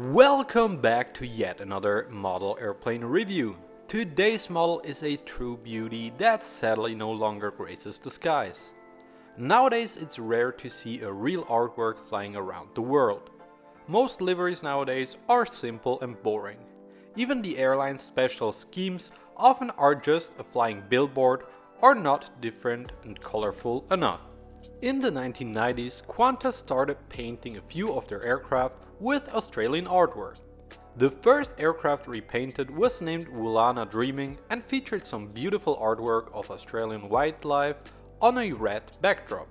Welcome back to yet another model airplane review. Today's model is a true beauty that sadly no longer graces the skies. Nowadays it's rare to see a real artwork flying around the world. Most liveries nowadays are simple and boring. Even the airline's special schemes often are just a flying billboard or not different and colorful enough. In the 1990s, Qantas started painting a few of their aircraft with Australian artwork. The first aircraft repainted was named Wulana Dreaming and featured some beautiful artwork of Australian wildlife on a red backdrop.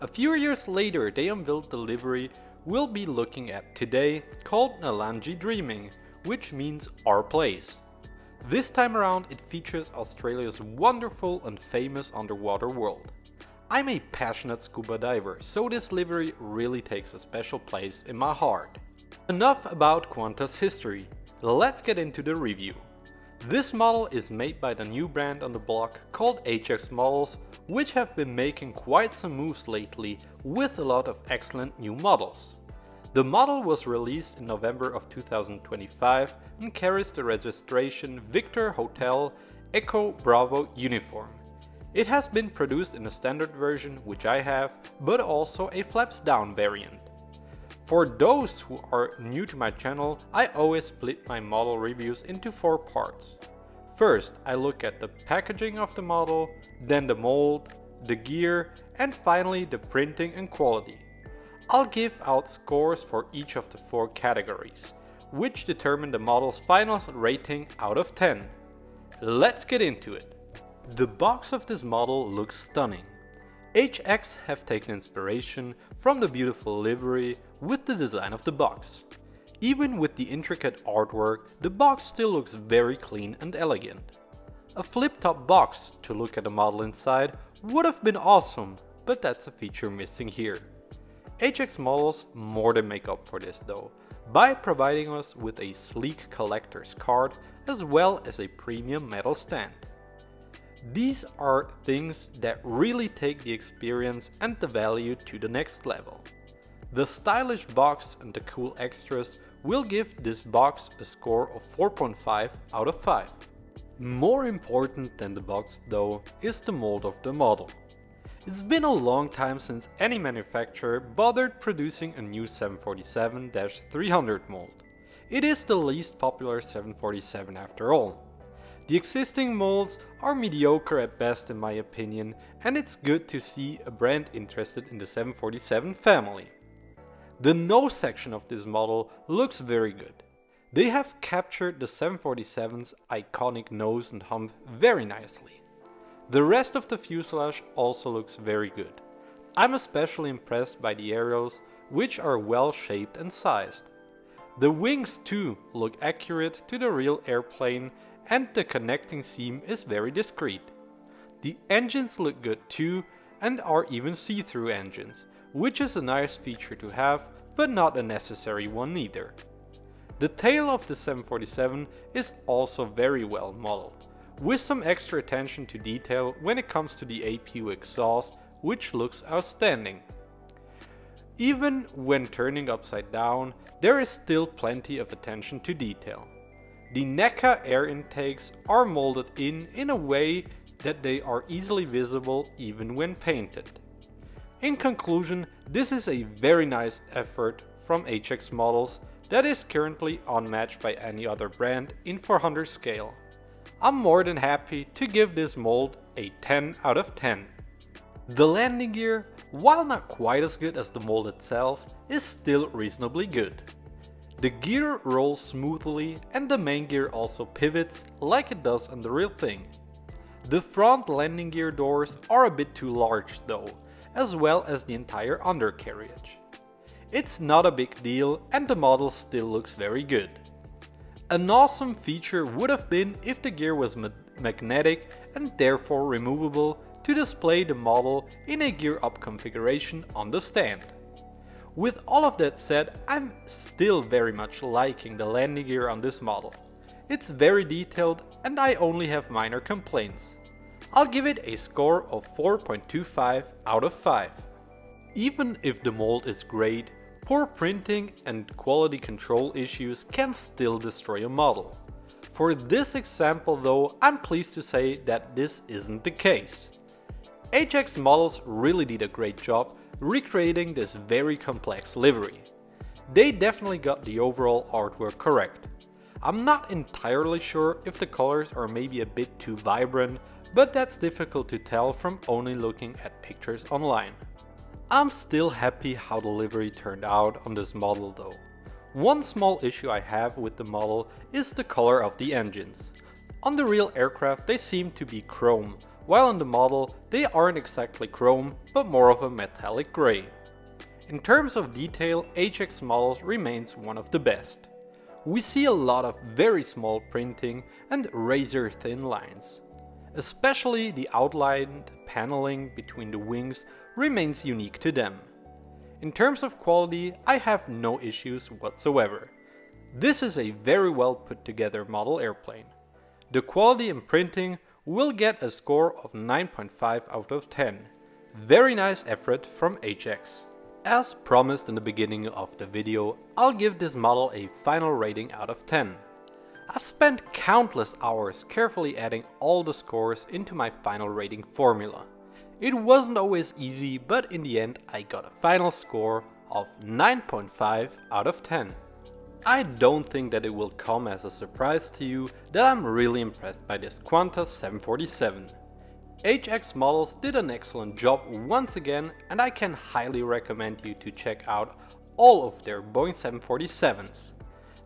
A few years later they unveiled the livery we'll be looking at today, called Nalanji Dreaming, which means our place. This time around it features Australia's wonderful and famous underwater world. I'm a passionate scuba diver, so this livery really takes a special place in my heart. Enough about Qantas history, let's get into the review. This model is made by the new brand on the block called HX Models, which have been making quite some moves lately with a lot of excellent new models. The model was released in November of 2025 and carries the registration Victor Hotel Echo Bravo Uniform. It has been produced in a standard version, which I have, but also a flaps down variant. For those who are new to my channel, I always split my model reviews into 4 parts. First, I look at the packaging of the model, then the mold, the gear, and finally the printing and quality. I'll give out scores for each of the 4 categories, which determine the model's final rating out of 10. Let's get into it. The box of this model looks stunning. HX have taken inspiration from the beautiful livery with the design of the box. Even with the intricate artwork, the box still looks very clean and elegant. A flip-top box to look at the model inside would have been awesome, but that's a feature missing here. HX Models more than make up for this though, by providing us with a sleek collector's card as well as a premium metal stand. These are things that really take the experience and the value to the next level. The stylish box and the cool extras will give this box a score of 4.5 out of 5. More important than the box though is the mold of the model. It's been a long time since any manufacturer bothered producing a new 747-300 mold. It is the least popular 747 after all. The existing molds are mediocre at best in my opinion, and it's good to see a brand interested in the 747 family. The nose section of this model looks very good. They have captured the 747's iconic nose and hump very nicely. The rest of the fuselage also looks very good. I'm especially impressed by the aerials, which are well shaped and sized. The wings too look accurate to the real airplane, and the connecting seam is very discreet. The engines look good too and are even see-through engines, which is a nice feature to have, but not a necessary one either. The tail of the 747 is also very well modeled, with some extra attention to detail when it comes to the APU exhaust, which looks outstanding. Even when turning upside down, there is still plenty of attention to detail. The NECA air intakes are molded in a way that they are easily visible even when painted. In conclusion, this is a very nice effort from HX Models that is currently unmatched by any other brand in 400 scale. I'm more than happy to give this mold a 10 out of 10. The landing gear, while not quite as good as the mold itself, is still reasonably good. The gear rolls smoothly and the main gear also pivots like it does on the real thing. The front landing gear doors are a bit too large though, as well as the entire undercarriage. It's not a big deal and the model still looks very good. An awesome feature would have been if the gear was magnetic and therefore removable to display the model in a gear up configuration on the stand. With all of that said, I'm still very much liking the landing gear on this model. It's very detailed and I only have minor complaints. I'll give it a score of 4.25 out of 5. Even if the mold is great, Poor printing and quality control issues can still destroy a model. For this example though, I'm pleased to say that this isn't the case. HX models really did a great job recreating this very complex livery. They definitely got the overall artwork correct. I'm not entirely sure if the colors are maybe a bit too vibrant, but that's difficult to tell from only looking at pictures online. I'm still happy how the livery turned out on this model though. One small issue I have with the model is the color of the engines. On the real aircraft they seem to be chrome, while on the model they aren't exactly chrome but more of a metallic grey. In terms of detail, HX models remains one of the best. We see a lot of very small printing and razor thin lines. Especially the outlined paneling between the wings remains unique to them. In terms of quality, I have no issues whatsoever. This is a very well put together model airplane. The quality in printing will get a score of 9.5 out of 10. Very nice effort from HX. As promised in the beginning of the video, I'll give this model a final rating out of 10. I've spent countless hours carefully adding all the scores into my final rating formula. It wasn't always easy, but in the end I got a final score of 9.5 out of 10. I don't think that it will come as a surprise to you that I'm really impressed by this Qantas 747. HX models did an excellent job once again, and I can highly recommend you to check out all of their Boeing 747s.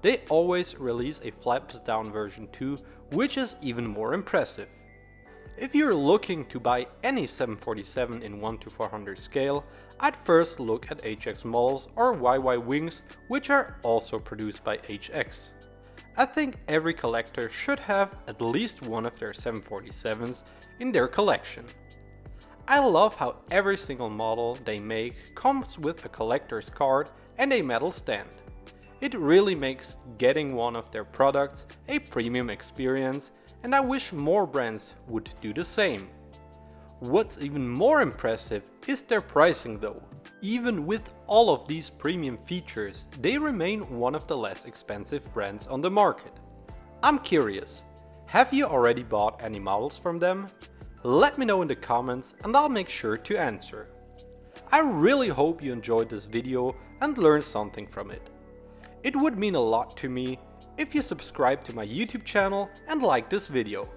They always release a flaps down version too, which is even more impressive. If you're looking to buy any 747 in 1:400 scale, I'd first look at HX models or YY wings, which are also produced by HX. I think every collector should have at least one of their 747s in their collection. I love how every single model they make comes with a collector's card and a metal stand. It really makes getting one of their products a premium experience, and I wish more brands would do the same. What's even more impressive is their pricing though. Even with all of these premium features, they remain one of the less expensive brands on the market. I'm curious, have you already bought any models from them? Let me know in the comments and I'll make sure to answer. I really hope you enjoyed this video and learned something from it. It would mean a lot to me if you subscribe to my YouTube channel and like this video.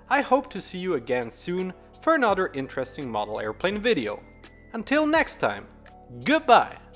I hope to see you again soon for another interesting model airplane video. Until next time, goodbye!